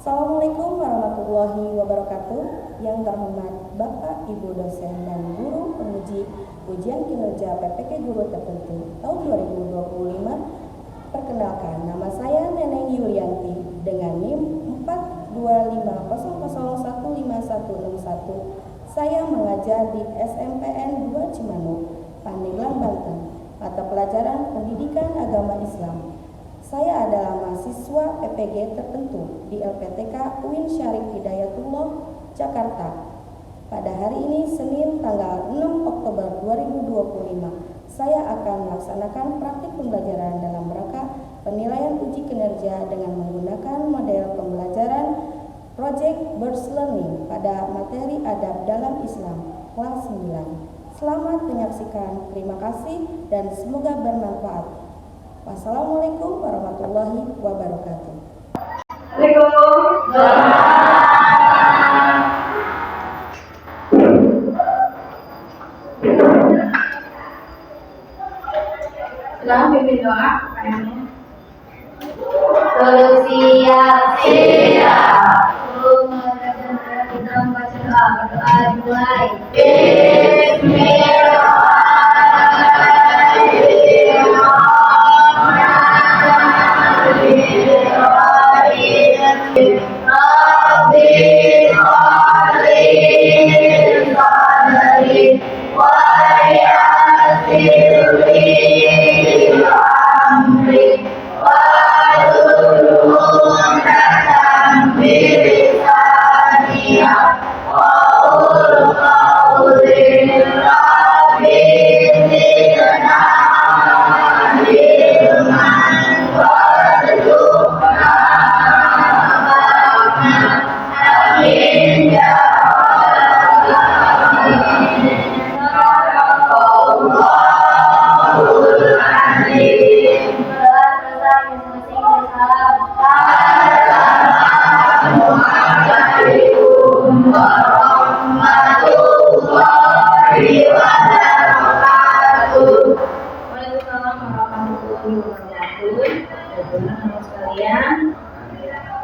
Assalamualaikum warahmatullahi wabarakatuh. Yang terhormat Bapak, Ibu dosen dan guru penguji ujian kinerja PPK Guru Tertentu tahun 2025. Perkenalkan, nama saya Neneng Yulianti dengan NIM 42500015161. Saya mengajar di SMPN 2 Cimanuk, Pandeglang, Banten. Mata pelajaran Pendidikan Agama Islam. Saya adalah mahasiswa PPG tertentu di LPTK UIN Syarif Hidayatullah, Jakarta. Pada hari ini, Senin tanggal 6 Oktober 2025, saya akan melaksanakan praktik pembelajaran dalam rangka penilaian uji kinerja dengan menggunakan model pembelajaran Project Burst Learning pada materi Adab dalam Islam, kelas 9. Selamat menyaksikan, terima kasih, dan semoga bermanfaat. Wassalamualaikum warahmatullahi wabarakatuh. Setelah pimpin doa, pertanyaannya. Siap. Kita membaca doa. Berdoa dimulai.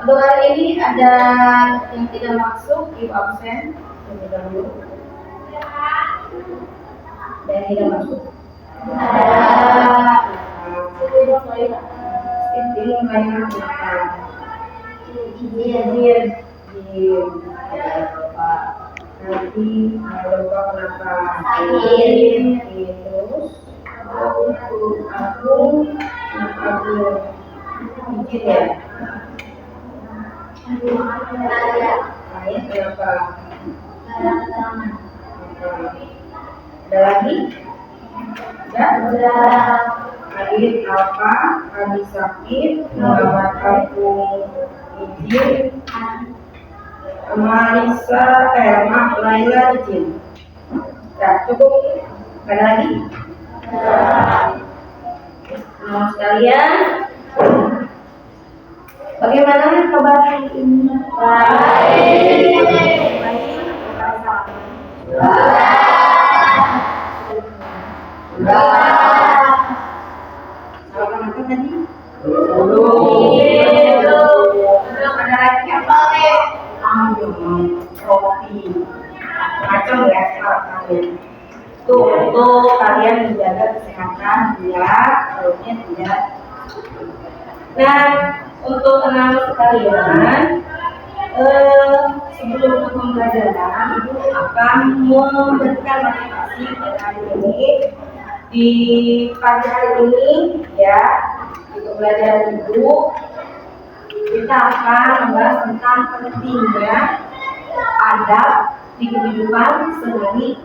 Untuk hari ini ada yang tidak masuk, ibu absen terlebih dahulu. Dan yang tidak masuk. Ini banyak nanti lupa kenapa terus aku izin ya. Saya kenapa? Ada lagi? Ada. Adit apa? Adi sakit. Muhammad Kampung izin. Marisa, Laila izin. Ya, cukup. Ada lagi? Nah, sekalian, bagaimana kabar hari ini? Baik. Apa tadi? Belum ada lagi apa? Roti. Macam ya kalian. Untuk kalian menjaga kesehatan biar perutnya tidak. Nah, untuk anak sekalian, sebelum pembelajaran, Ibu akan memberikan motivasi pada hari ini. Di pagi hari ini, ya, di pembelajaran Ibu, kita akan membahas tentang pentingnya adab di kehidupan sehari-hari.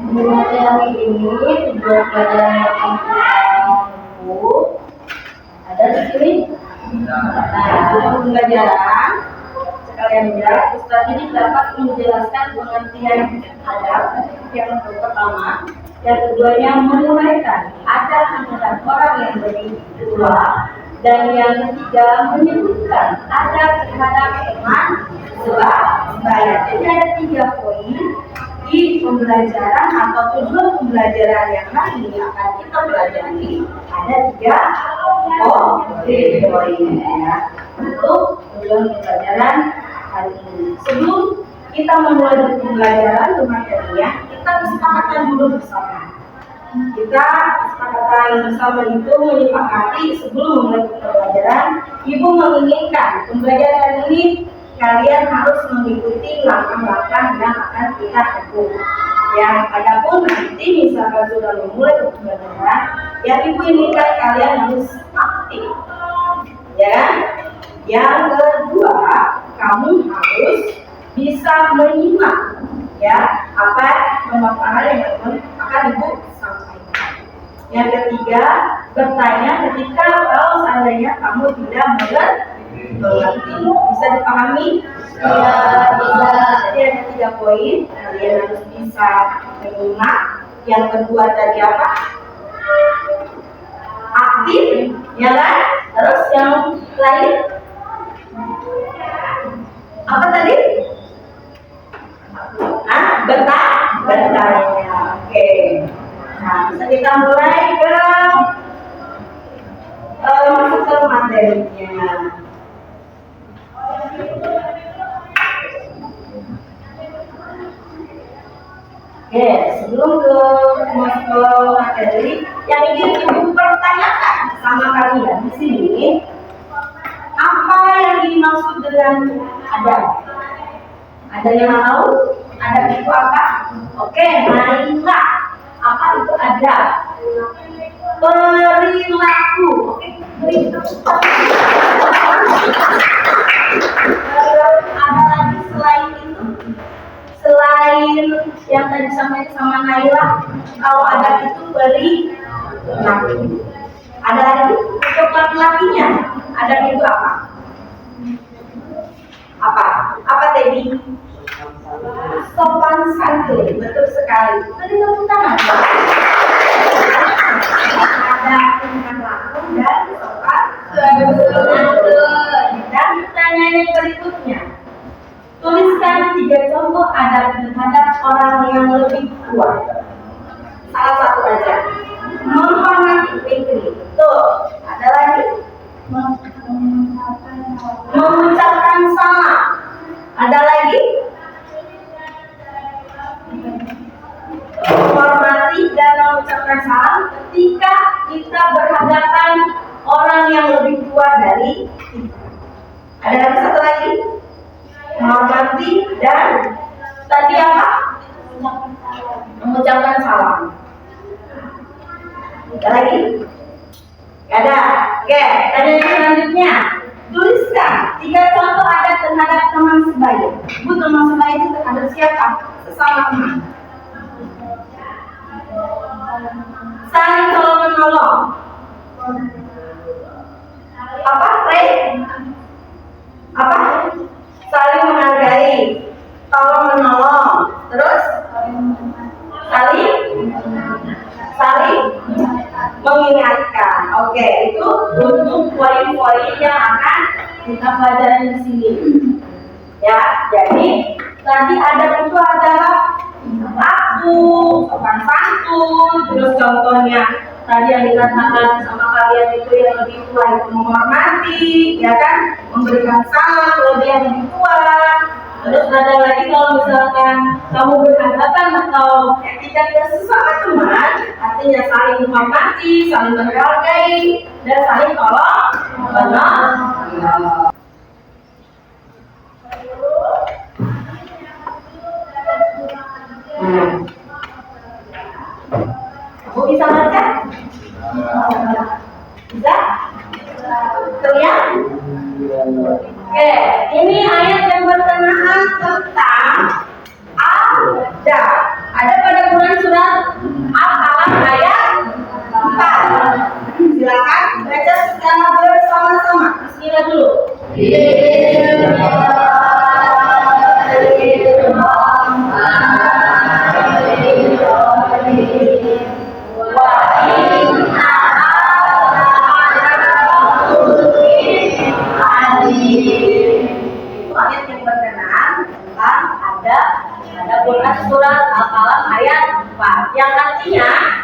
Materi ini tujuan pelajaran yang kita ada di sini. Nah, untuk pembelajaran sekalian ya, Ustaz ini dapat menjelaskan pengertian adab yang pertama, yang keduanya menurunkan adab antara orang yang berdua Dan yang ketiga, menyebutkan adab terhadap teman sebaya. Jadi ada 3 poin di pembelajaran atau tujuan pembelajaran yang hari ini akan kita pelajari. Ada 3 poin ya untuk tujuan pembelajaran hari ini. Sebelum kita memulai pembelajaran materinya, kita kesepakatan dulu bersama. Kita kesepakatan bersama itu menyepakati sebelum memulai pembelajaran, Ibu menginginkan pembelajaran ini kalian harus mengikuti langkah-langkah yang akan kita tempuh. Yang adapun nanti misalkan sudah memulai pembelajaran, yang Ibu inginkan kalian harus aktif, ya kan? Yang kedua, kamu harus bisa menyimak, ya, apa pemaparan yang akan Ibu sampaikan. Yang ketiga, bertanya ketika kalau seandainya kamu tidak mengerti. Bisa dipahami? Ya, bisa. Jadi ada 3 poin. Kalian harus bisa menyimak. Yang kedua tadi apa? Aktif, ya kan? Terus yang lain? Apa tadi? Bertanya. Oke. Nah, bisa kita mulai masuk ke materinya. Oke, sebelum masuk ke materi, yang ingin Ibu pertanyakan sama kalian di sini, apa yang dimaksud dengan adab? Ada yang tahu? Adab itu apa? Oke, marilah. Apa itu adab? Perilaku. Oke, ada lagi selain itu? Selain yang tadi disampaikan sama Naila, kalau adab itu perilaku. Ada lagi untuk laki-lakinya. Adab itu apa? Apa tadi? Sopan santun, betul sekali. Tadi tepuk tangan. Ada tingkah laku dan sopan santun. Dan pertanyaan yang berikutnya, tuliskan 3 contoh adab terhadap orang yang lebih tua. Salah satu aja. Menghormati Fikri. Tuh, ada lagi? Mengucapkan salam. Ada lagi? Menghormati dan mengucapkan salam ketika kita berhadapan orang yang lebih tua dari kita. Ada lagi satu lagi? Menghormati dan tadi apa? Mengucapkan salam. Ada lagi? Ada. Oke, pertanyaan selanjutnya. Tuliskan 3 contoh adab terhadap teman sebaya. Bu, teman sebaya itu terhadap siapa? Sesama teman. Saling tolong menolong. Apa? Apa? Saling menghargai, tolong menolong. Terus? Saling mengingatkan. Oke, itu untuk poin-poin yang akan kita pelajari di sini. Ya, jadi tadi adab itu adalah laku, sopan santun, terus contohnya tadi yang dikatakan sama kalian itu yang lebih tua itu menghormati, ya kan, memberikan salam kepada yang lebih tua. Terus ada lagi kalau misalkan kamu berhadapan atau ketika kita sesama teman, artinya saling menghormati, saling menghargai, dan saling tolong menolong. Kamu bisa baca? Bisa? Kalian? Oke, ini ayat yang berkenaan tentang adab. Ada pada Quran surat Al-Alaq ayat 4. Silakan baca secara bersama-sama. Bismillah dulu. Bismillahirrahmanirrahim. ada Quran surat Al-Qalam ayat 4 yang artinya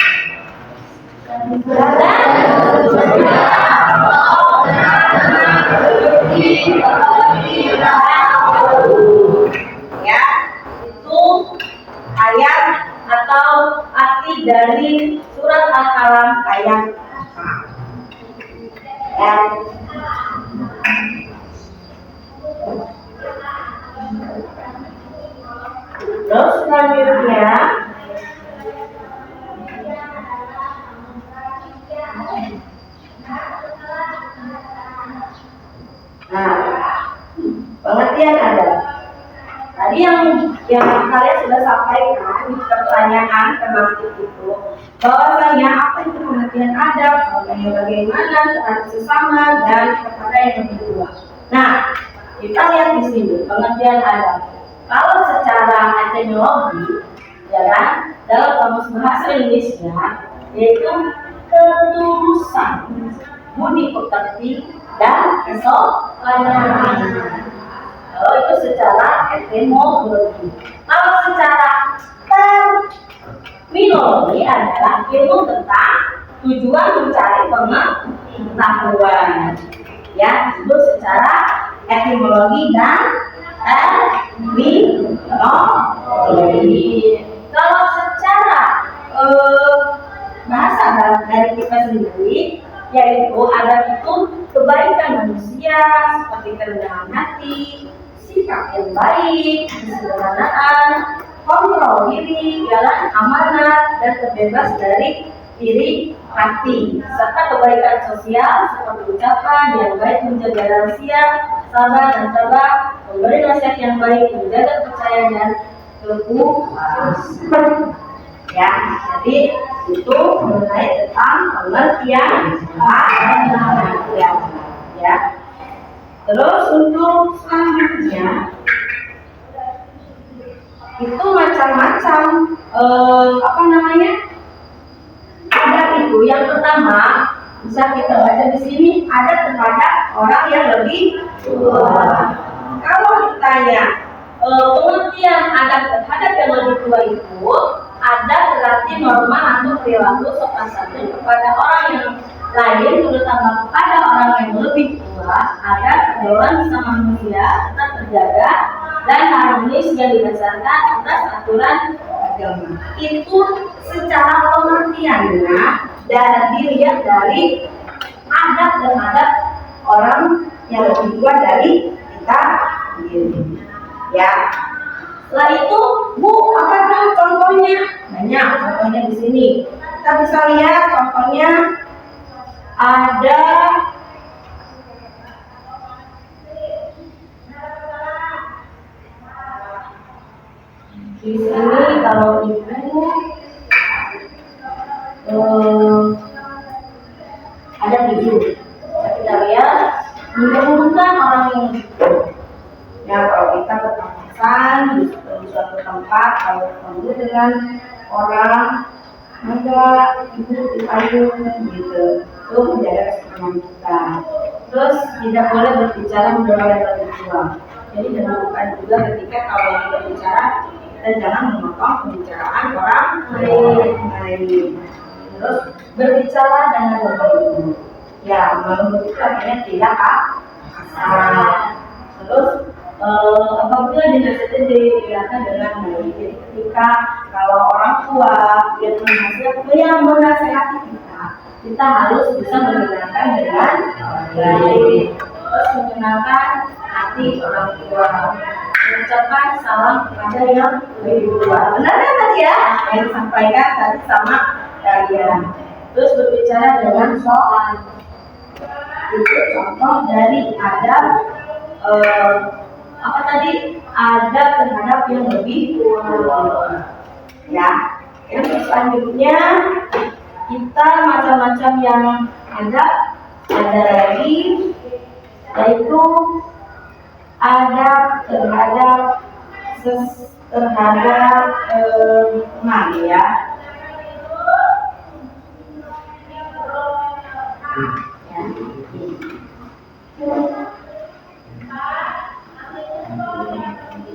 ya, itu ayat atau arti dari surat Al-Qalam ayat 4 ya. Terus selanjutnya pengertian ada. Tadi yang kalian sudah sampaikan di pertanyaan tematik itu, bahwasanya apa itu pengertian adab, contohnya bagaimana terhadap sesama dan kepada yang lebih tua. Nah, kita lihat di sini pengertian adab. Kalau secara etimologi, ya kan, dalam kamus bahasa Indonesia yaitu ketulusan, budi pekerti, dan kesopanan. Kalau itu secara etimologi. Kalau secara terminologi adalah ilmu tentang tujuan mencari pengetahuan. Ya, itu secara etimologi dan terminologi. Kalau secara bahasa dari kita sendiri, yaitu adab itu kebaikan manusia seperti kerendahan hati, sikap yang baik, kesederhanaan, kontrol diri, jalan amanat, dan terbebas dari iri hati, serta kebaikan sosial seperti ucapan yang baik, menjaga rahasia, sabar dan tabah, memberi nasihat yang baik, menjaga kepercayaan dan kepuasan. Ya, jadi itu mengenai tentang pengertian ya. Terus untuk selanjutnya itu macam-macam adab itu. Yang pertama bisa kita baca di sini, adab terhadap orang yang lebih tua. Kalau ditanya pengertian adab terhadap yang lebih tua itu, adab berarti norma atau perilaku sopan santun kepada orang yang lain, terutama kepada orang yang lebih tua, agar kedaulan bersama manusia tetap terjaga dan harmonis yang didasarkan atas aturan agama. Itu secara pengertiannya dan dilihat dari adab terhadap orang yang lebih tua dari kita sendiri. Ya. Setelah itu, Bu, apakah contohnya? Banyak contohnya di sini. Kita bisa lihat contohnya ada di sini. Kalau ibu ada 7. Kita lihat mengumpulkan orang yang ya, kalau kita berpapasan di suatu tempat, kalau ketemu dengan orang ada ibu di payung gitu, itu menjaga keseimbangan kita. Terus tidak boleh berbicara mendorong yang lebih tua. Jadi dilakukan juga ketika kalau kita berbicara, kita jangan memotong pembicaraan orang lain. Terus berbicara dengan berbaik. Ya, menurut itu artinya tidak kasar. Terus apabila dinasihatkan digunakan dengan baik. Jadi ketika kalau orang tua dia menasihati kita harus bisa menggunakan dengan baik. Terus menyenangkan hati orang tua. Mengucapkan salam kepada yang lebih tua. Benar kan tadi ya? Yang disampaikan tadi sama kalian. Terus berbicara dengan soal. Itu contoh dari adab adab terhadap yang lebih tua. Ya. Yang selanjutnya kita macam-macam yang ada lagi, yaitu adab terhadap teman ya.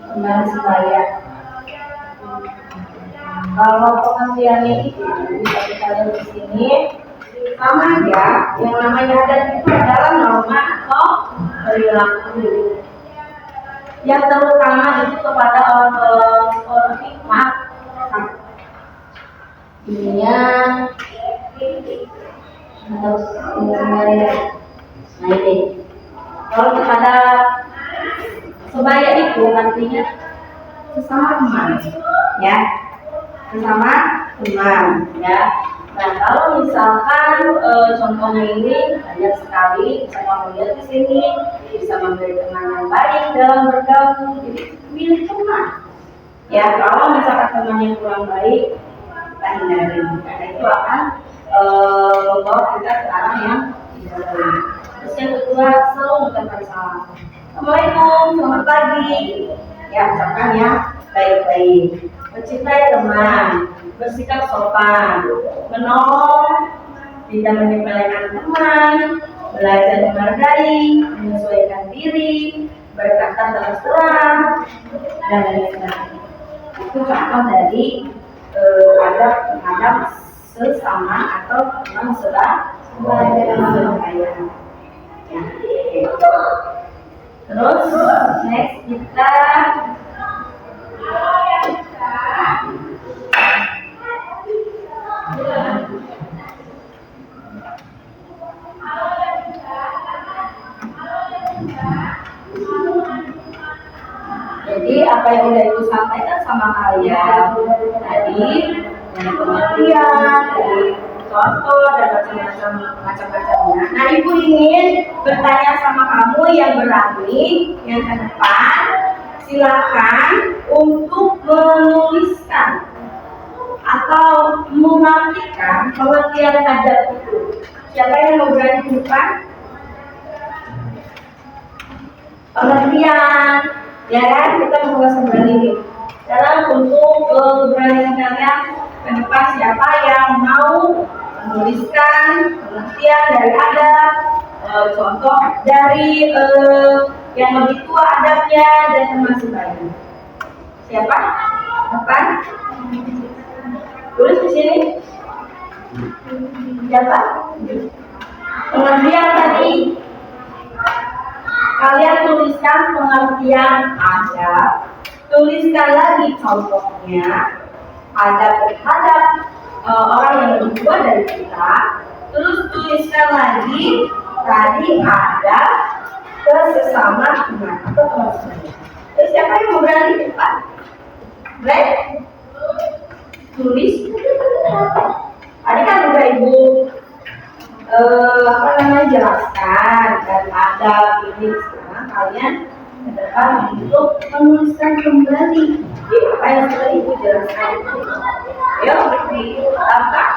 Kembali supaya Kalau pengertiannya itu bisa kita lihat di sini sama aja. Yang namanya adat itu adalah norma atau perilaku yang terutama itu kepada orang hikmah dunia atau sebenarnya. Nah ini kalau kepada sebaya itu artinya sesama teman, ya, sesama teman, ya. Nah kalau misalkan contohnya ini banyak sekali, bisa melihat di sini, bisa memberi teman yang baik dalam bergabung, jadi milih teman. Ya kalau misalkan teman yang kurang baik, kita hindari, karena itu akan membawa kita ke arah yang tidak baik. Terus yang kedua, selalu mengucapkan salam. Assalamualaikum, selamat pagi. Ya, ucapkan ya baik-baik. Mencintai teman, bersikap sopan, menolong, tidak menyepelekan teman, belajar menghargai, menyesuaikan diri, berkata terus terang, dan lain-lain. Itu contoh dari adab terhadap sesama atau teman sebaya. Ya, terus next kita jadi apa yang udah Ibu sampaikan sama kalian tadi dari pengertian, dari contoh dan macam-macamnya. Nah Ibu ingin bertanya sama kamu yang berani yang ke depan, silakan untuk menuliskan atau mengartikan pengertian adab itu. Siapa yang mau berani ke depan? Pengertian, ya kan? Kita mengulas kembali nih. Sekarang untuk keberanian kalian ke depan, siapa yang mau menuliskan pengertian dari adab, contoh dari yang lebih tua adabnya dan teman sebaya. Siapa? Depan? Tulis di sini. Siapa? Pengertian tadi. Kalian tuliskan pengertian adab. Tuliskan lagi contohnya adab terhadap orang yang lebih tua dari kita. Terus tuliskan lagi tadi adab ke sesama teman atau teman sebaya. Terus siapa yang mau berani cepat? Baik. Tulis. Tadi kan udah Ibu jelaskan dan adab ini. Sekarang kalian ke depan untuk menuliskan kembali apa yang sudah Ibu jelaskan. Yuk, langkah.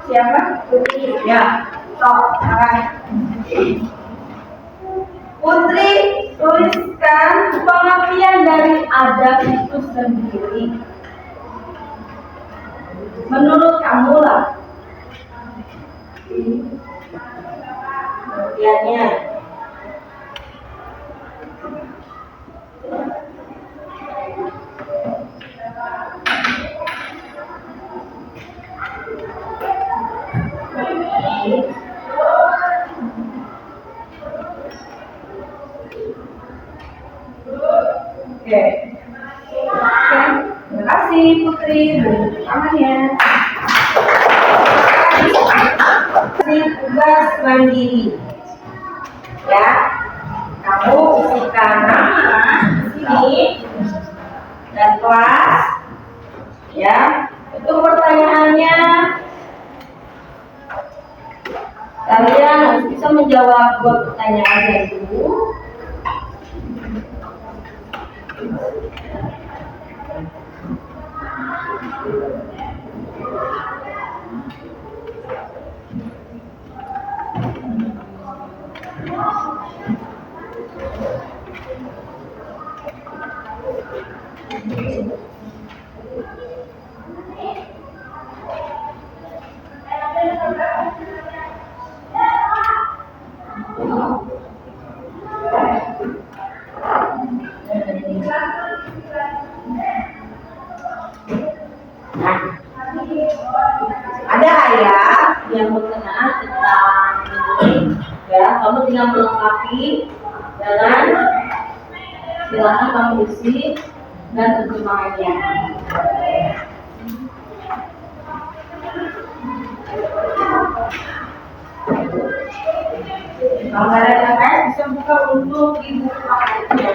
Siapa? Putri. Ya, sekarang Putri tuliskan pengertian dari adab itu sendiri. Menurut kamu lah pengertiannya. Oke. Terima kasih Putri. Tangannya. Tugas mandiri. Ya. Kamu isikan nama sini dan kelas. Ya. Itu pertanyaannya. Kalian harus bisa menjawab 2 pertanyaan dulu. yang berkenaan tentang ini, ya kamu tinggal melengkapi dengan silakan kamu isi dan terjemahannya. Kalau nggak ada KKS bisa buka untuk di buku KKS-nya.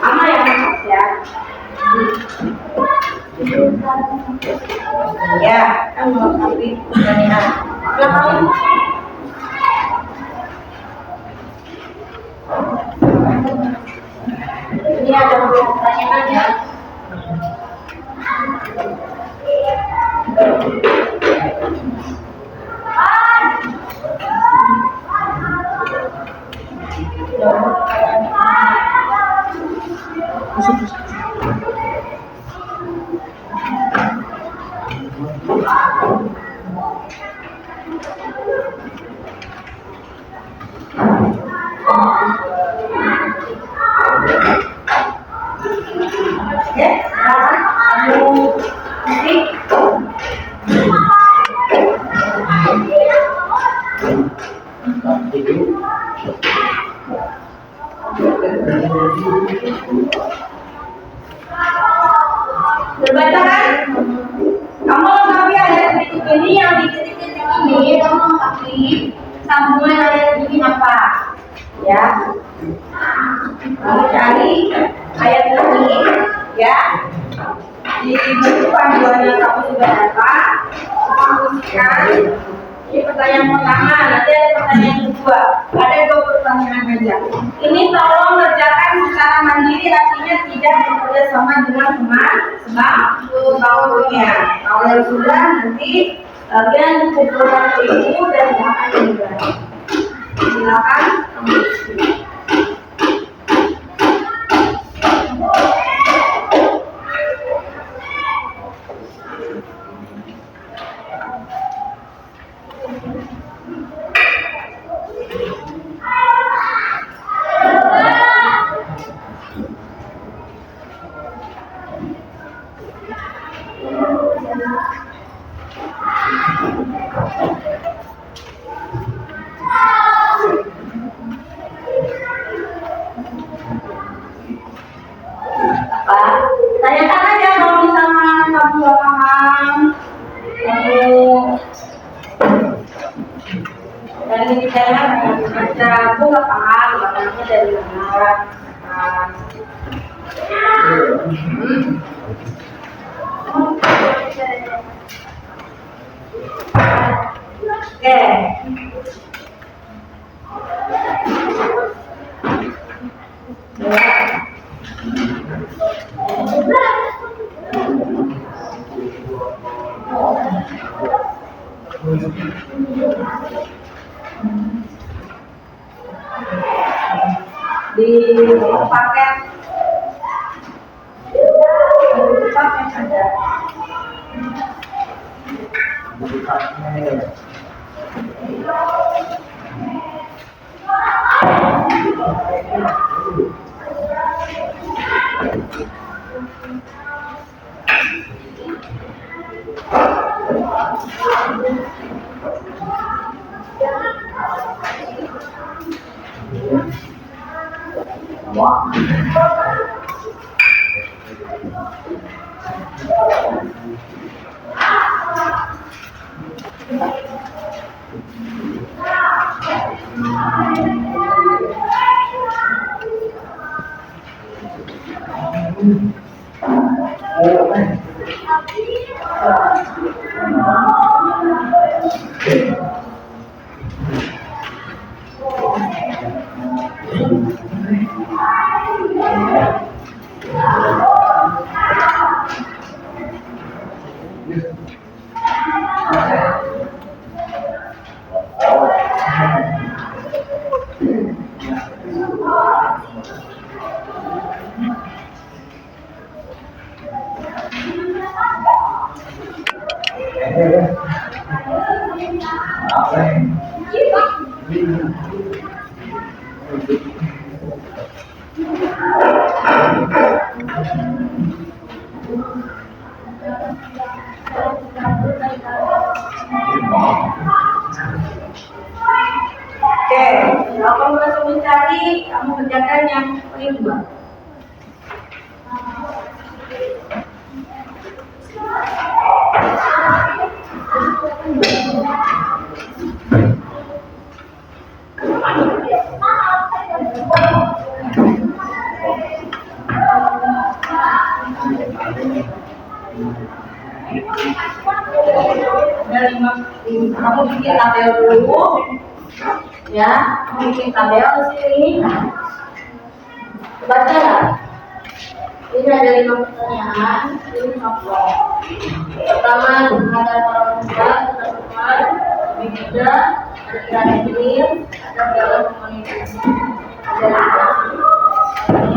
Sama ya Mas ya. Ya, kan melengkapi pertanyaan. Belakang. Ini ada beberapa pertanyaan ya. Oke, kamu isi. Terbaca kan? Kamu lengkapi ayat berikut ini, yang di titik-titik ini kamu lengkapi sambungan ayat ini apa? Ya. Kamu cari ayat ini, ya. Di buku panduannya kamu sudah dapat. Kamu isikan. Ini pertanyaan pertama, nanti ada pertanyaan kedua. Ada 2 pertanyaan aja. Ini tolong kerjakan secara mandiri, artinya tidak bekerja sama dengan teman sebangkunya. Kalau yang sudah, nanti kalian kumpulkan ke ibu dan akan dibahas. Silakan kamu isi. Tanyakan aja kalau misalnya kamu nggak paham, kamu dari bicara baca, aku nggak paham, makanya dari mana? Oke. Di paket ada. Oke, kalau kamu langsung mencari, kamu kerjakan yang paling dua. Ada kamu bikin tabel dulu, ya. Kamu bikin tabel di sini. Baca ya. Ini ada 5 pertanyaan, ini contoh. Pertama, ada orang tua, teman-teman, lebih muda, ada kira kira, ada dalam komunikasi, ada di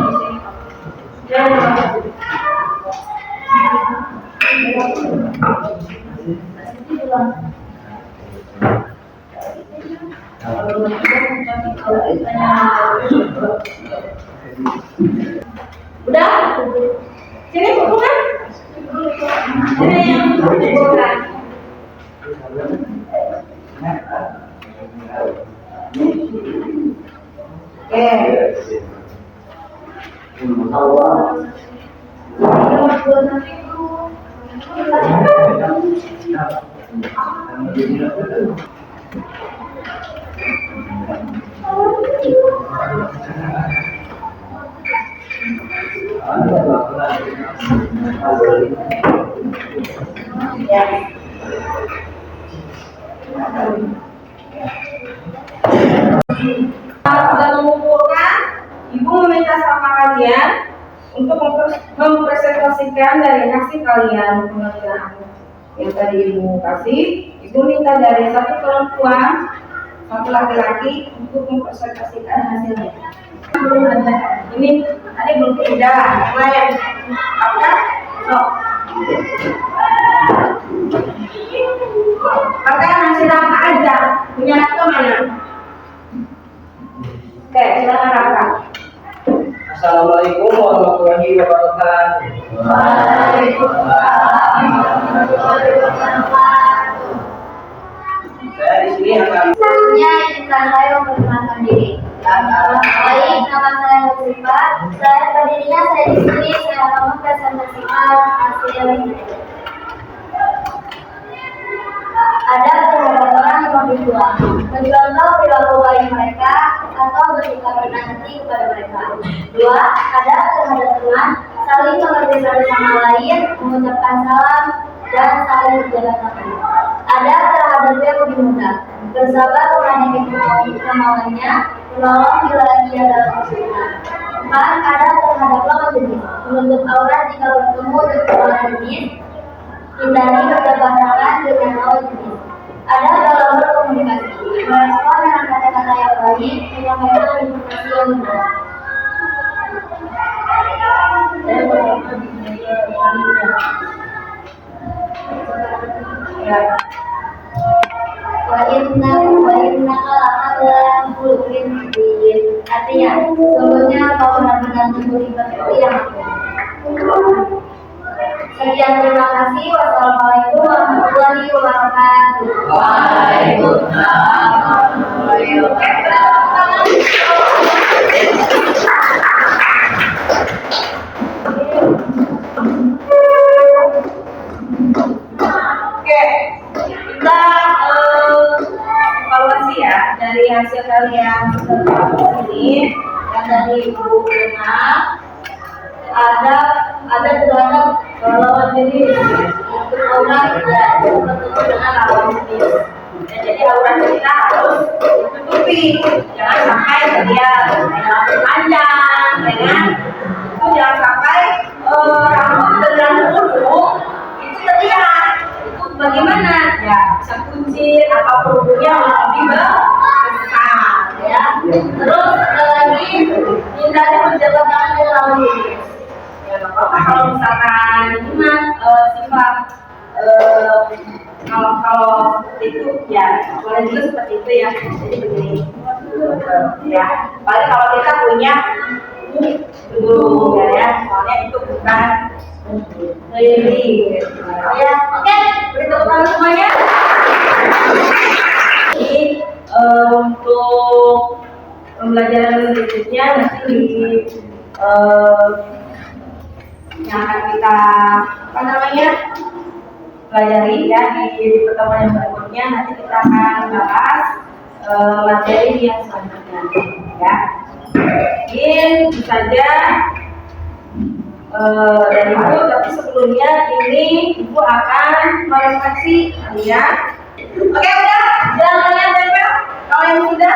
sini. Dan udah, sini bukan? Ini yang bukan. Sudah mengumpulkan, Ibu meminta sama kalian untuk mempresentasikan dari hasil kalian pengerjaan yang tadi Ibu kasih. Ibu minta dari satu perempuan, satu laki-laki untuk mempresentasikan hasilnya. Belum ada. Ini tadi belum pindah. Lain. Apa? So. Pakai hasil apa aja? Punya itu mana? Oke, silakan Raka. Assalamualaikum warahmatullahi wabarakatuh. Waalaikumsalam warahmatullahi wabarakatuh. Saya di sini akan Selanjutnya izinkan saya memperkenalkan diri. Baik, nama saya Nusrifah. Saya berdirinya saya di sini. Saya akan mempresentasikan hasil ada terhadap orang yang berjuang, mencontoh perilaku baik mereka atau bersikap rendah hati kepada mereka. 2. Ada terhadap teman, saling mengerti satu sama lain, mengucapkan salam dan saling berjaga tangan. Ada terhadap yang lebih muda, bersabar menghadapi kemauannya, menolong bila ia dalam kesulitan. 4. Ada terhadap lawan jenis, menutup aurat jika bertemu dengan lawan jenis, hindari berjabat tangan dengan lawan jenis. Ada dalam berkomunikasi, merespon dengan kata-kata yang baik, menyampaikan informasi yang benar. Artinya, sesungguhnya kau benar-benar mencuri seperti yang aku. Sekian, terima kasih. Wassalamualaikum warahmatullahi wabarakatuh. Waalaikumsalam warahmatullahi wabarakatuh. Oke, kita evaluasi ya dari hasil kalian ini yang dari Ibu kenal ada terhadap lawan jenis untuk orang ya bertemu dengan lawan jenis. Ya, jadi aurat kita harus ditutupi, jangan sampai terlihat rambut panjang, ya kan? Itu jangan sampai rambut dengan ujung itu terlihat. Itu bagaimana? Ya bisa kuncir atau kerudungnya lebih besar, ya. Terus lagi hindari berjabat tangan dengan lawan jenis. Ya, apa kalau misalkan ini mah sifat Kalau seperti itu ya boleh juga seperti itu ya. Jadi begini ya. Paling kalau kita punya dulu ya, soalnya itu bukan ini ya. Oke, beri tepuk tangan semuanya. Jadi untuk pembelajaran berikutnya nanti di yang akan kita pelajari ya di pertemuan yang berikutnya. Nanti kita akan bahas materi yang selanjutnya ya. Mungkin itu saja dari Ibu, tapi sebelumnya ini Ibu akan merefleksi kalian. Oke, udah? Jangan yang tempel. Kalau yang sudah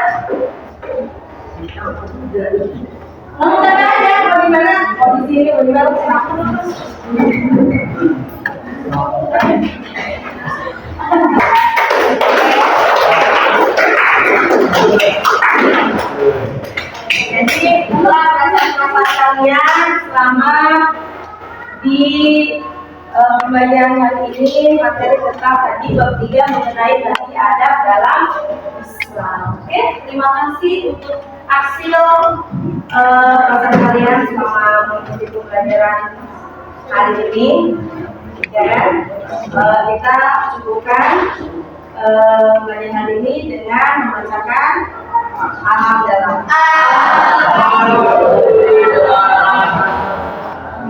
kamu tanya aja mau di mana? Mau di sini, mau di mana? Jadi setelah pelajaran kalian selama di pembelajaran hari ini, materi tentang tadi bab 3 mengenai tadi adab dalam Islam. Oke, terima kasih untuk hasil pelajaran kalian selama mengikuti pembelajaran hari ini. Ya, kita cukupkan pembelajaran hari ini dengan membacakan Alhamdulillah.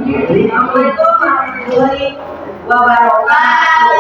Assalamualaikum warahmatullahi wabarakatuh.